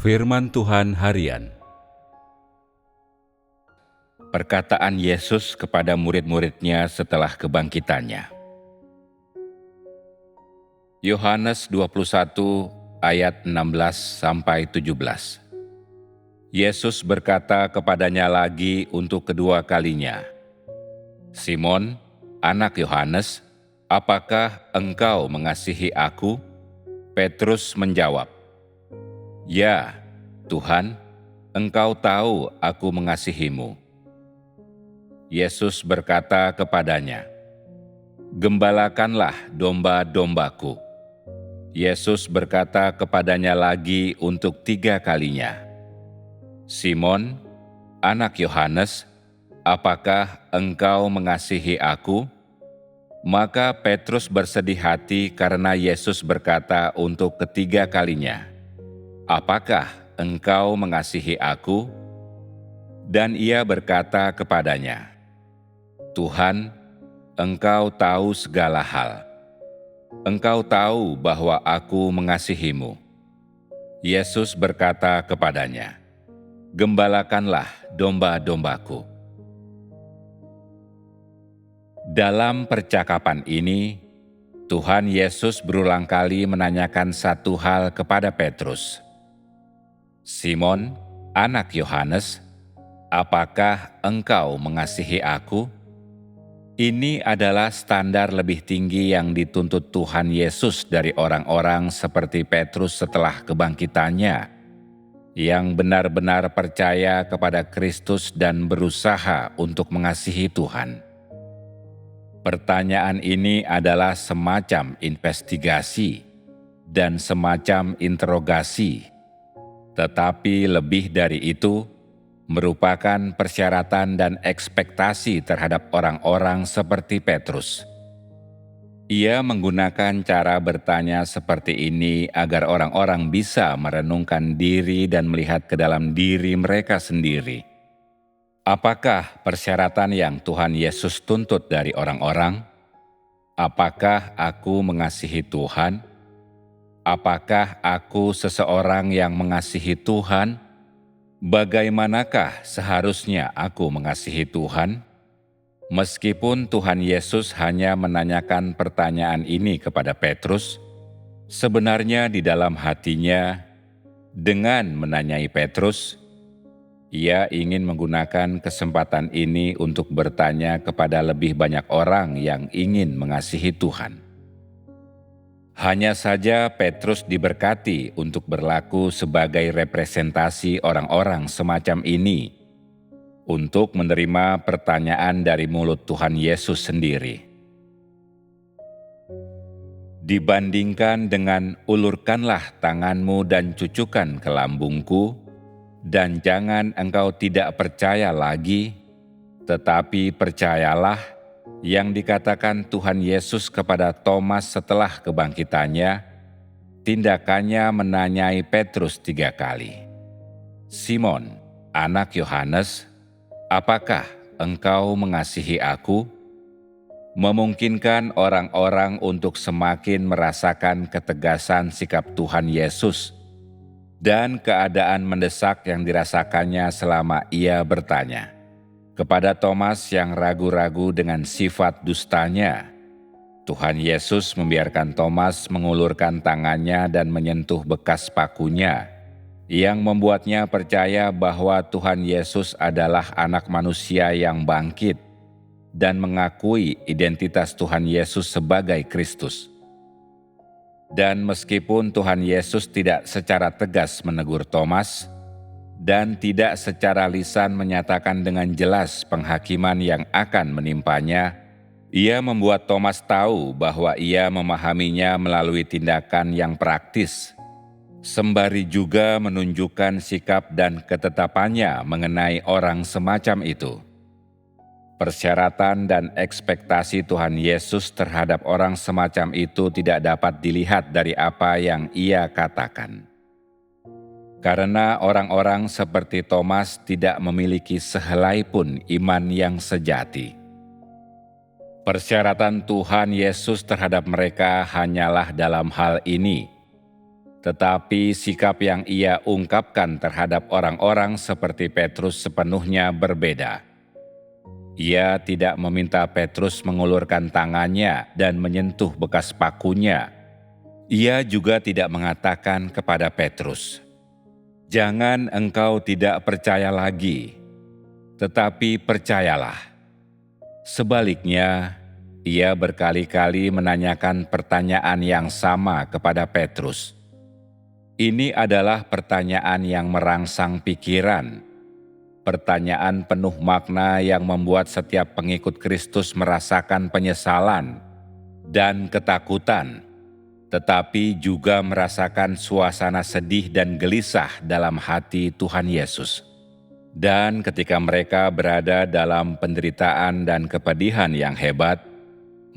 Firman Tuhan Harian. Perkataan Yesus kepada murid-muridnya setelah kebangkitannya. Yohanes 21 ayat 16-17. Yesus berkata kepadanya lagi untuk kedua kalinya, "Simon, anak Yohanes, apakah engkau mengasihi aku?" Petrus menjawab, "Ya, Tuhan, Engkau tahu aku mengasihimu." Yesus berkata kepadanya, "Gembalakanlah domba-dombaku." Yesus berkata kepadanya lagi untuk 3 kalinya, "Simon, anak Yohanes, apakah engkau mengasihi aku?" Maka Petrus bersedih hati karena Yesus berkata untuk ketiga kalinya, "Apakah engkau mengasihi aku?" Dan ia berkata kepadanya, "Tuhan, Engkau tahu segala hal. Engkau tahu bahwa aku mengasihimu." Yesus berkata kepadanya, "Gembalakanlah domba-dombaku." Dalam percakapan ini, Tuhan Yesus berulang kali menanyakan satu hal kepada Petrus. "Simon, anak Yohanes, apakah engkau mengasihi aku?" Ini adalah standar lebih tinggi yang dituntut Tuhan Yesus dari orang-orang seperti Petrus setelah kebangkitannya, yang benar-benar percaya kepada Kristus dan berusaha untuk mengasihi Tuhan. Pertanyaan ini adalah semacam investigasi dan semacam interogasi, tetapi lebih dari itu, merupakan persyaratan dan ekspektasi terhadap orang-orang seperti Petrus. Ia menggunakan cara bertanya seperti ini agar orang-orang bisa merenungkan diri dan melihat ke dalam diri mereka sendiri. Apakah persyaratan yang Tuhan Yesus tuntut dari orang-orang? Apakah aku mengasihi Tuhan? Apakah aku seseorang yang mengasihi Tuhan? Bagaimanakah seharusnya aku mengasihi Tuhan? Meskipun Tuhan Yesus hanya menanyakan pertanyaan ini kepada Petrus, sebenarnya di dalam hatinya, dengan menanyai Petrus, ia ingin menggunakan kesempatan ini untuk bertanya kepada lebih banyak orang yang ingin mengasihi Tuhan. Hanya saja Petrus diberkati untuk berlaku sebagai representasi orang-orang semacam ini untuk menerima pertanyaan dari mulut Tuhan Yesus sendiri. Dibandingkan dengan "Ulurkanlah tanganmu dan cucukkan ke lambungku," dan "Jangan engkau tidak percaya lagi, tetapi percayalah," yang dikatakan Tuhan Yesus kepada Thomas setelah kebangkitannya, tindakannya menanyai Petrus 3 kali. "Simon, anak Yohanes, apakah engkau mengasihi aku?" Memungkinkan orang-orang untuk semakin merasakan ketegasan sikap Tuhan Yesus dan keadaan mendesak yang dirasakannya selama ia bertanya. Kepada Thomas yang ragu-ragu dengan sifat dustanya, Tuhan Yesus membiarkan Thomas mengulurkan tangannya dan menyentuh bekas pakunya, yang membuatnya percaya bahwa Tuhan Yesus adalah Anak Manusia yang bangkit dan mengakui identitas Tuhan Yesus sebagai Kristus. Dan meskipun Tuhan Yesus tidak secara tegas menegur Thomas, dan tidak secara lisan menyatakan dengan jelas penghakiman yang akan menimpanya, ia membuat Thomas tahu bahwa ia memahaminya melalui tindakan yang praktis, sembari juga menunjukkan sikap dan ketetapannya mengenai orang semacam itu. Persyaratan dan ekspektasi Tuhan Yesus terhadap orang semacam itu tidak dapat dilihat dari apa yang ia katakan. Karena orang-orang seperti Thomas tidak memiliki sehelai pun iman yang sejati. Persyaratan Tuhan Yesus terhadap mereka hanyalah dalam hal ini, Tetapi sikap yang ia ungkapkan terhadap orang-orang seperti Petrus sepenuhnya berbeda. Ia tidak meminta Petrus mengulurkan tangannya dan menyentuh bekas pakunya. Ia juga tidak mengatakan kepada Petrus, "Jangan engkau tidak percaya lagi, tetapi percayalah." Sebaliknya, ia berkali-kali menanyakan pertanyaan yang sama kepada Petrus. Ini adalah pertanyaan yang merangsang pikiran, pertanyaan penuh makna yang membuat setiap pengikut Kristus merasakan penyesalan dan ketakutan, tetapi juga merasakan suasana sedih dan gelisah dalam hati Tuhan Yesus. Dan ketika mereka berada dalam penderitaan dan kepedihan yang hebat,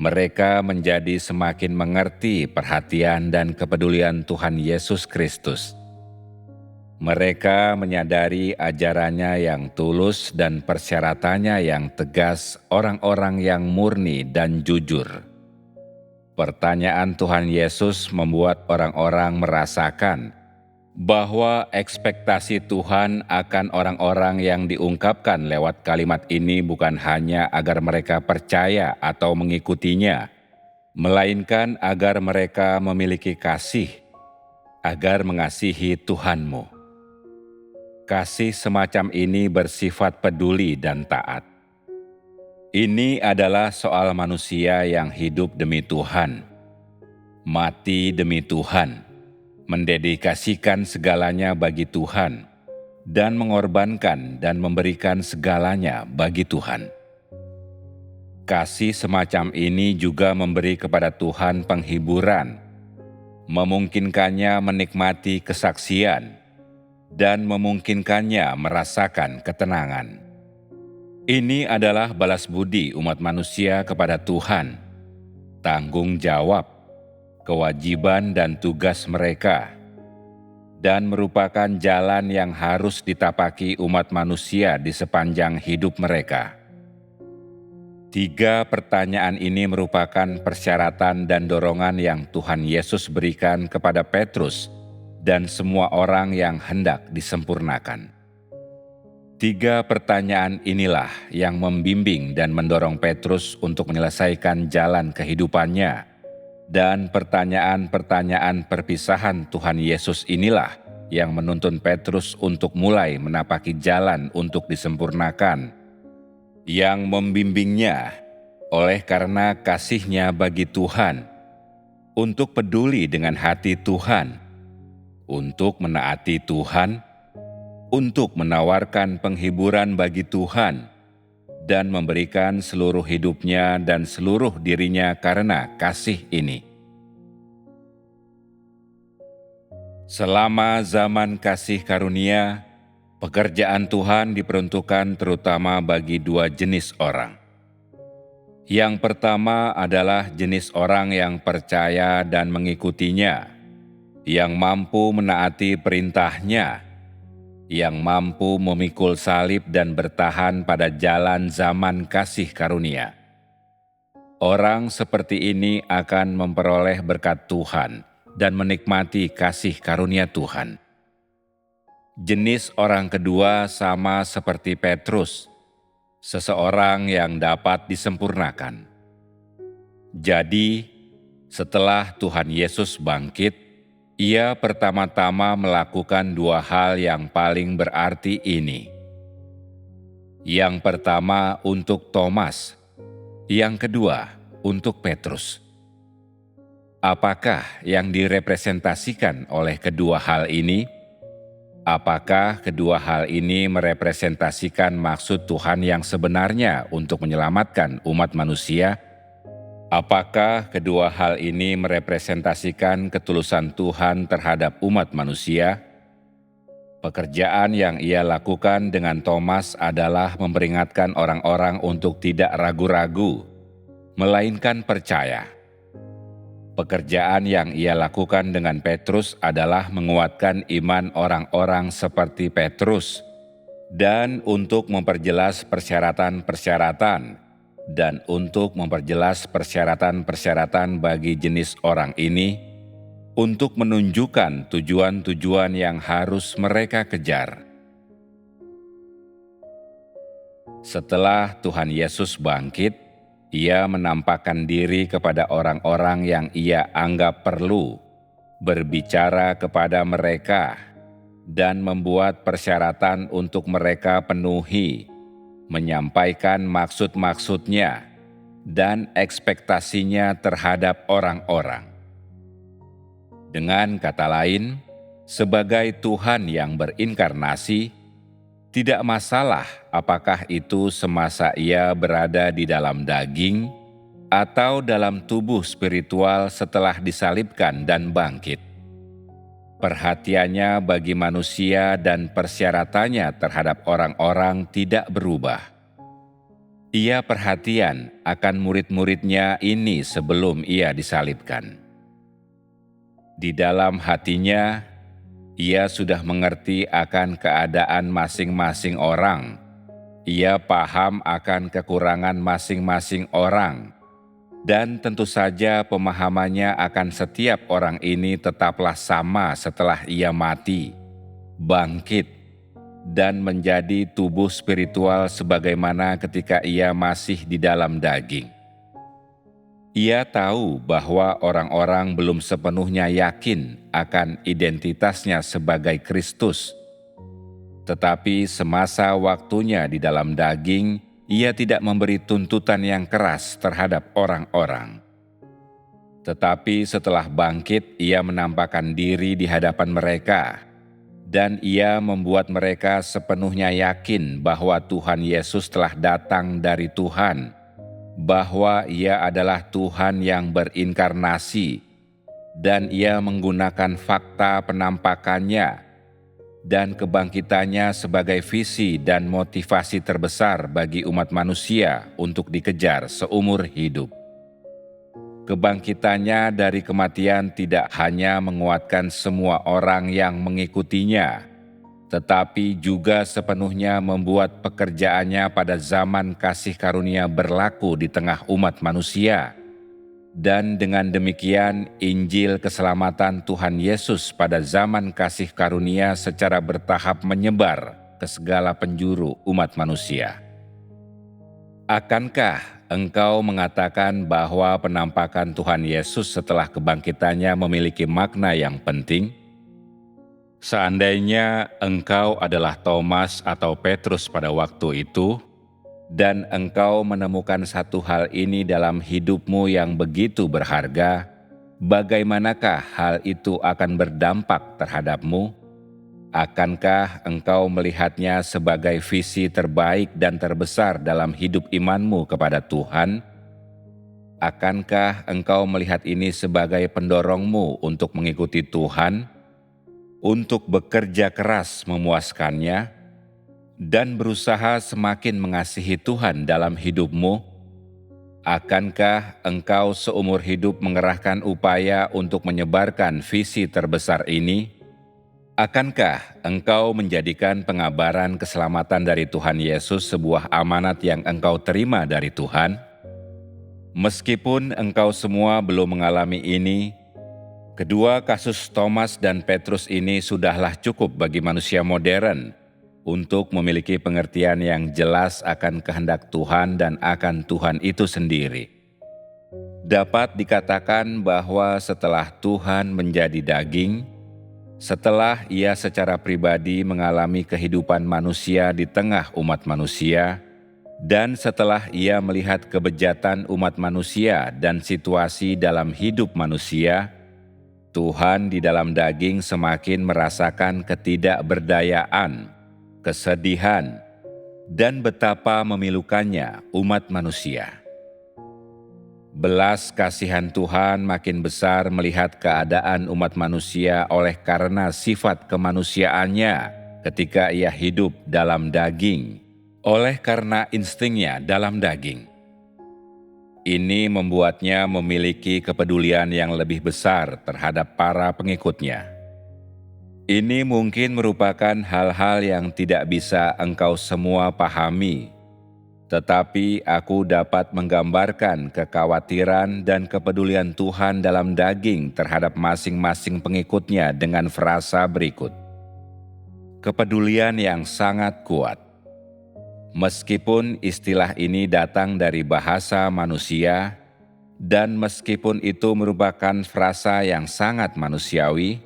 mereka menjadi semakin mengerti perhatian dan kepedulian Tuhan Yesus Kristus. Mereka menyadari ajarannya yang tulus dan persyaratannya yang tegas, orang-orang yang murni dan jujur. Pertanyaan Tuhan Yesus membuat orang-orang merasakan bahwa ekspektasi Tuhan akan orang-orang yang diungkapkan lewat kalimat ini bukan hanya agar mereka percaya atau mengikutinya, melainkan agar mereka memiliki kasih, agar mengasihi Tuhanmu. Kasih semacam ini bersifat peduli dan taat. Ini adalah soal manusia yang hidup demi Tuhan, mati demi Tuhan, mendedikasikan segalanya bagi Tuhan, dan mengorbankan dan memberikan segalanya bagi Tuhan. Kasih semacam ini juga memberi kepada Tuhan penghiburan, memungkinkannya menikmati kesaksian, dan memungkinkannya merasakan ketenangan. Ini adalah balas budi umat manusia kepada Tuhan, tanggung jawab, kewajiban dan tugas mereka, dan merupakan jalan yang harus ditapaki umat manusia di sepanjang hidup mereka. 3 pertanyaan ini merupakan persyaratan dan dorongan yang Tuhan Yesus berikan kepada Petrus dan semua orang yang hendak disempurnakan. 3 pertanyaan inilah yang membimbing dan mendorong Petrus untuk menyelesaikan jalan kehidupannya. Dan pertanyaan-pertanyaan perpisahan Tuhan Yesus inilah yang menuntun Petrus untuk mulai menapaki jalan untuk disempurnakan, yang membimbingnya oleh karena kasih-Nya bagi Tuhan, untuk peduli dengan hati Tuhan, untuk menaati Tuhan, untuk menawarkan penghiburan bagi Tuhan, dan memberikan seluruh hidupnya dan seluruh dirinya karena kasih ini. Selama zaman kasih karunia, pekerjaan Tuhan diperuntukkan terutama bagi 2 jenis orang. Yang pertama adalah jenis orang yang percaya dan mengikutinya, yang mampu menaati perintah-Nya, yang mampu memikul salib dan bertahan pada jalan zaman kasih karunia. Orang seperti ini akan memperoleh berkat Tuhan dan menikmati kasih karunia Tuhan. Jenis orang kedua sama seperti Petrus, seseorang yang dapat disempurnakan. Jadi, setelah Tuhan Yesus bangkit, Ia pertama-tama melakukan 2 hal yang paling berarti ini. Yang pertama untuk Thomas, yang kedua untuk Petrus. Apakah yang direpresentasikan oleh kedua hal ini? Apakah kedua hal ini merepresentasikan maksud Tuhan yang sebenarnya untuk menyelamatkan umat manusia? Apakah kedua hal ini merepresentasikan ketulusan Tuhan terhadap umat manusia? Pekerjaan yang Ia lakukan dengan Thomas adalah memperingatkan orang-orang untuk tidak ragu-ragu, melainkan percaya. Pekerjaan yang Ia lakukan dengan Petrus adalah menguatkan iman orang-orang seperti Petrus, dan untuk memperjelas persyaratan-persyaratan, dan untuk memperjelas persyaratan-persyaratan bagi jenis orang ini, untuk menunjukkan tujuan-tujuan yang harus mereka kejar. Setelah Tuhan Yesus bangkit, Ia menampakkan diri kepada orang-orang yang Ia anggap perlu, berbicara kepada mereka, dan membuat persyaratan untuk mereka penuhi, menyampaikan maksud-maksudnya dan ekspektasinya terhadap orang-orang. Dengan kata lain, sebagai Tuhan yang berinkarnasi, tidak masalah apakah itu semasa Ia berada di dalam daging atau dalam tubuh spiritual setelah disalibkan dan bangkit. Perhatiannya bagi manusia dan persyaratannya terhadap orang-orang tidak berubah. Ia perhatian akan murid-muridnya ini sebelum Ia disalibkan. Di dalam hatinya, Ia sudah mengerti akan keadaan masing-masing orang. Ia paham akan kekurangan masing-masing orang. Dan tentu saja pemahamannya akan setiap orang ini tetaplah sama setelah Ia mati, bangkit, dan menjadi tubuh spiritual sebagaimana ketika Ia masih di dalam daging. Ia tahu bahwa orang-orang belum sepenuhnya yakin akan identitasnya sebagai Kristus. Tetapi semasa waktunya di dalam daging, Ia tidak memberi tuntutan yang keras terhadap orang-orang. Tetapi setelah bangkit, Ia menampakkan diri di hadapan mereka, dan Ia membuat mereka sepenuhnya yakin bahwa Tuhan Yesus telah datang dari Tuhan, bahwa Ia adalah Tuhan yang berinkarnasi, dan Ia menggunakan fakta penampakannya dan kebangkitannya sebagai visi dan motivasi terbesar bagi umat manusia untuk dikejar seumur hidup. Kebangkitannya dari kematian tidak hanya menguatkan semua orang yang mengikutinya, tetapi juga sepenuhnya membuat pekerjaannya pada zaman kasih karunia berlaku di tengah umat manusia. Dan dengan demikian, Injil keselamatan Tuhan Yesus pada zaman kasih karunia secara bertahap menyebar ke segala penjuru umat manusia. Akankah engkau mengatakan bahwa penampakan Tuhan Yesus setelah kebangkitannya memiliki makna yang penting? Seandainya engkau adalah Thomas atau Petrus pada waktu itu, dan engkau menemukan satu hal ini dalam hidupmu yang begitu berharga, bagaimanakah hal itu akan berdampak terhadapmu? Akankah engkau melihatnya sebagai visi terbaik dan terbesar dalam hidup imanmu kepada Tuhan? Akankah engkau melihat ini sebagai pendorongmu untuk mengikuti Tuhan, untuk bekerja keras memuaskannya, dan berusaha semakin mengasihi Tuhan dalam hidupmu? Akankah engkau seumur hidup mengerahkan upaya untuk menyebarkan visi terbesar ini? Akankah engkau menjadikan pengabaran keselamatan dari Tuhan Yesus sebuah amanat yang engkau terima dari Tuhan? Meskipun engkau semua belum mengalami ini, kedua kasus Thomas dan Petrus ini sudahlah cukup bagi manusia modern untuk memiliki pengertian yang jelas akan kehendak Tuhan dan akan Tuhan itu sendiri. Dapat dikatakan bahwa setelah Tuhan menjadi daging, setelah Ia secara pribadi mengalami kehidupan manusia di tengah umat manusia, dan setelah Ia melihat kebejatan umat manusia dan situasi dalam hidup manusia, Tuhan di dalam daging semakin merasakan ketidakberdayaan, kesedihan, dan betapa memilukannya umat manusia. Belas kasihan Tuhan makin besar melihat keadaan umat manusia oleh karena sifat kemanusiaannya ketika Ia hidup dalam daging, oleh karena instingnya dalam daging. Ini membuatnya memiliki kepedulian yang lebih besar terhadap para pengikutnya. Ini mungkin merupakan hal-hal yang tidak bisa engkau semua pahami, Tetapi aku dapat menggambarkan kekhawatiran dan kepedulian Tuhan dalam daging terhadap masing-masing pengikutnya dengan frasa berikut. Kepedulian yang sangat kuat. Meskipun istilah ini datang dari bahasa manusia, dan meskipun itu merupakan frasa yang sangat manusiawi,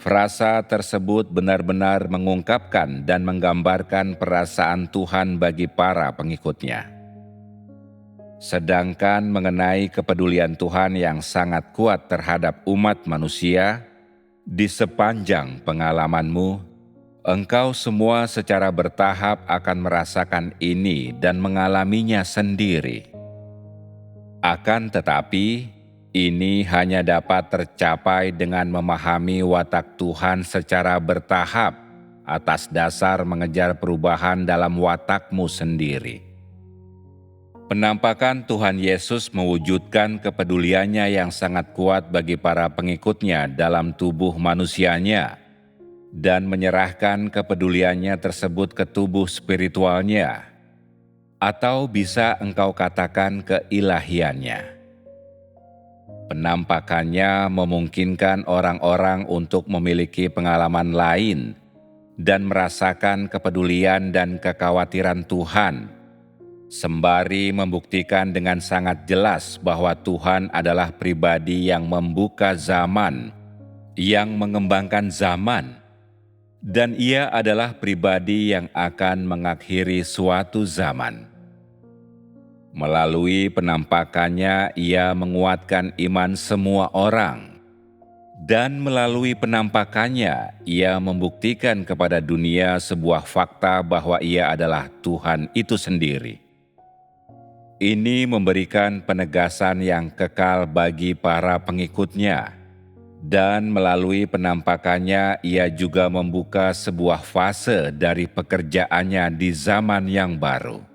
frasa tersebut benar-benar mengungkapkan dan menggambarkan perasaan Tuhan bagi para pengikutnya. Sedangkan mengenai kepedulian Tuhan yang sangat kuat terhadap umat manusia, di sepanjang pengalamanmu, engkau semua secara bertahap akan merasakan ini dan mengalaminya sendiri. Akan tetapi, ini hanya dapat tercapai dengan memahami watak Tuhan secara bertahap atas dasar mengejar perubahan dalam watakmu sendiri. Penampakan Tuhan Yesus mewujudkan kepeduliannya yang sangat kuat bagi para pengikutnya dalam tubuh manusianya dan menyerahkan kepeduliannya tersebut ke tubuh spiritualnya, atau bisa engkau katakan keilahiannya. Penampakannya memungkinkan orang-orang untuk memiliki pengalaman lain dan merasakan kepedulian dan kekhawatiran Tuhan, sembari membuktikan dengan sangat jelas bahwa Tuhan adalah pribadi yang membuka zaman, yang mengembangkan zaman, dan Ia adalah pribadi yang akan mengakhiri suatu zaman. Melalui penampakannya, Ia menguatkan iman semua orang. Dan melalui penampakannya, Ia membuktikan kepada dunia sebuah fakta bahwa Ia adalah Tuhan itu sendiri. Ini memberikan penegasan yang kekal bagi para pengikutnya. Dan melalui penampakannya, Ia juga membuka sebuah fase dari pekerjaannya di zaman yang baru.